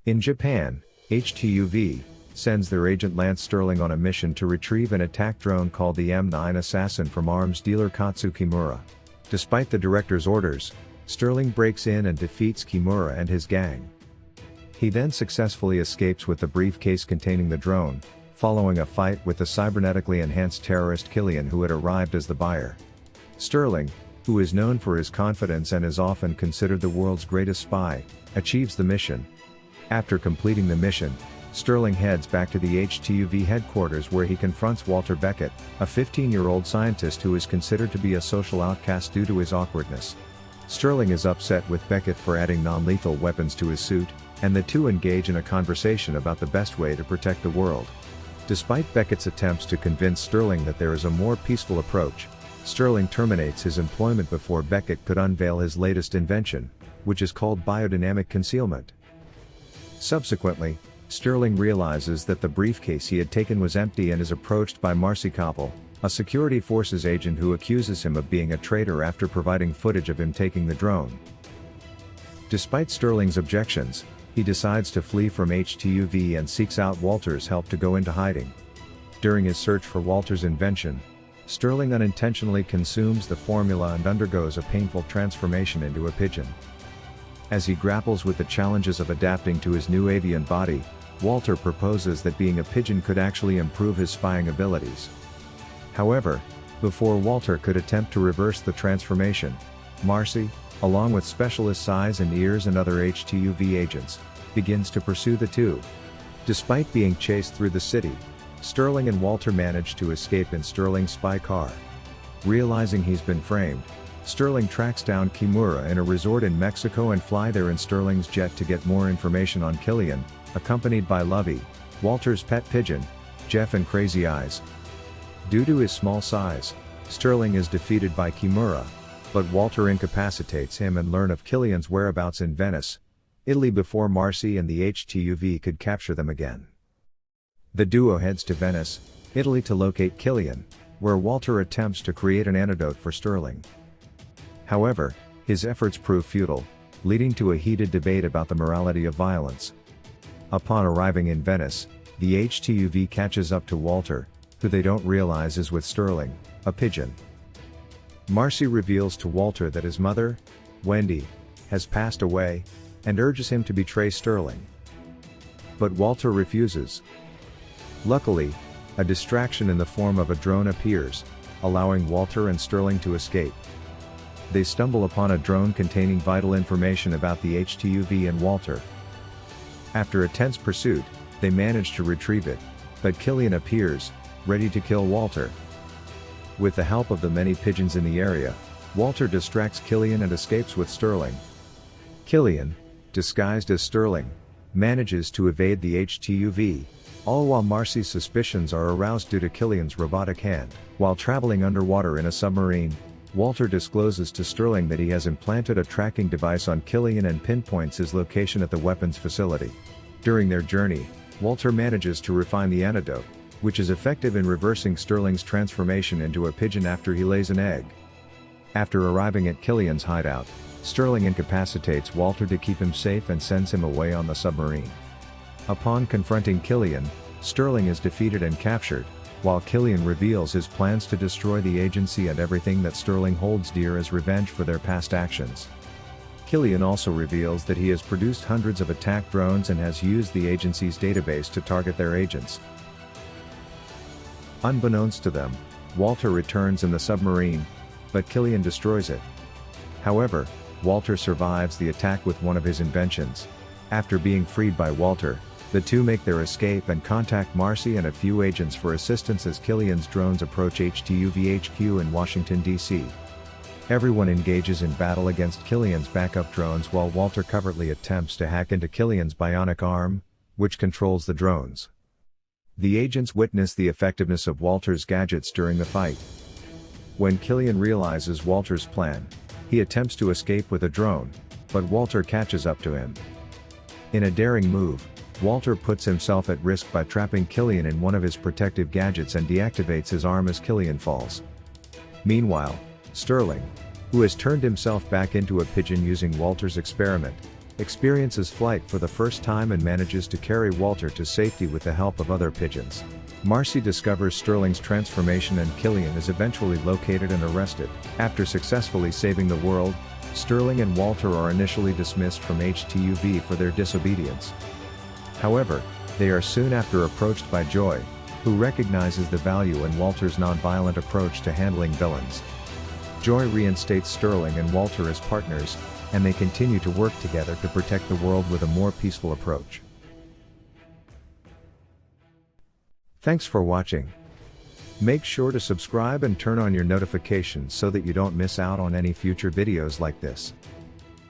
In Japan, HTUV sends their agent Lance Sterling on a mission to retrieve an attack drone called the M9 Assassin from arms dealer Katsu Kimura. Despite the director's orders, Sterling breaks in and defeats Kimura and his gang. He then successfully escapes with the briefcase containing the drone, following a fight with the cybernetically enhanced terrorist Killian, who had arrived as the buyer. Sterling, who is known for his confidence and is often considered the world's greatest spy, achieves the mission. After completing the mission, Sterling heads back to the HTUV headquarters, where he confronts Walter Beckett, a 15-year-old scientist who is considered to be a social outcast due to his awkwardness. Sterling is upset with Beckett for adding non-lethal weapons to his suit, and the two engage in a conversation about the best way to protect the world. Despite Beckett's attempts to convince Sterling that there is a more peaceful approach, Sterling terminates his employment before Beckett could unveil his latest invention, which is called biodynamic concealment. Subsequently, Sterling realizes that the briefcase he had taken was empty and is approached by Marcy Koppel, a security forces agent who accuses him of being a traitor after providing footage of him taking the drone. Despite Sterling's objections, he decides to flee from HTUV and seeks out Walter's help to go into hiding. During his search for Walter's invention, Sterling unintentionally consumes the formula and undergoes a painful transformation into a pigeon. As he grapples with the challenges of adapting to his new avian body, Walter proposes that being a pigeon could actually improve his spying abilities. However, before Walter could attempt to reverse the transformation, Marcy, along with specialist Eyes and Ears and other HTUV agents, begins to pursue the two. Despite being chased through the city, Sterling and Walter manage to escape in Sterling's spy car. Realizing he's been framed, Sterling tracks down Kimura in a resort in Mexico and fly there in Sterling's jet to get more information on Killian, accompanied by Lovey, Walter's pet pigeon, Jeff and Crazy Eyes. Due to his small size, Sterling is defeated by Kimura, but Walter incapacitates him and learns of Killian's whereabouts in Venice, Italy before Marcy and the HTUV could capture them again. The duo heads to Venice, Italy to locate Killian, where Walter attempts to create an antidote for Sterling. However, his efforts prove futile, leading to a heated debate about the morality of violence. Upon arriving in Venice, the HTUV catches up to Walter, who they don't realize is with Sterling, a pigeon. Marcy reveals to Walter that his mother, Wendy, has passed away, and urges him to betray Sterling. But Walter refuses. Luckily, a distraction in the form of a drone appears, allowing Walter and Sterling to escape. They stumble upon a drone containing vital information about the HTUV and Walter. After a tense pursuit, they manage to retrieve it, but Killian appears, ready to kill Walter. With the help of the many pigeons in the area, Walter distracts Killian and escapes with Sterling. Killian, disguised as Sterling, manages to evade the HTUV, all while Marcy's suspicions are aroused due to Killian's robotic hand. While traveling underwater in a submarine, Walter discloses to Sterling that he has implanted a tracking device on Killian and pinpoints his location at the weapons facility. During their journey, Walter manages to refine the antidote, which is effective in reversing Sterling's transformation into a pigeon after he lays an egg. After arriving at Killian's hideout, Sterling incapacitates Walter to keep him safe and sends him away on the submarine. Upon confronting Killian, Sterling is defeated and captured, while Killian reveals his plans to destroy the agency and everything that Sterling holds dear as revenge for their past actions. Killian also reveals that he has produced hundreds of attack drones and has used the agency's database to target their agents. Unbeknownst to them, Walter returns in the submarine, but Killian destroys it. However, Walter survives the attack with one of his inventions. After being freed by Walter, the two make their escape and contact Marcy and a few agents for assistance as Killian's drones approach HTUV HQ in Washington, D.C. Everyone engages in battle against Killian's backup drones while Walter covertly attempts to hack into Killian's bionic arm, which controls the drones. The agents witness the effectiveness of Walter's gadgets during the fight. When Killian realizes Walter's plan, he attempts to escape with a drone, but Walter catches up to him. In a daring move, Walter puts himself at risk by trapping Killian in one of his protective gadgets and deactivates his arm as Killian falls. Meanwhile, Sterling, who has turned himself back into a pigeon using Walter's experiment, experiences flight for the first time and manages to carry Walter to safety with the help of other pigeons. Marcy discovers Sterling's transformation and Killian is eventually located and arrested. After successfully saving the world, Sterling and Walter are initially dismissed from HTUV for their disobedience. However, they are soon after approached by Joy, who recognizes the value in Walter's nonviolent approach to handling villains. Joy reinstates Sterling and Walter as partners, and they continue to work together to protect the world with a more peaceful approach. Thanks for watching. Make sure to subscribe and turn on your notifications so that you don't miss out on any future videos like this.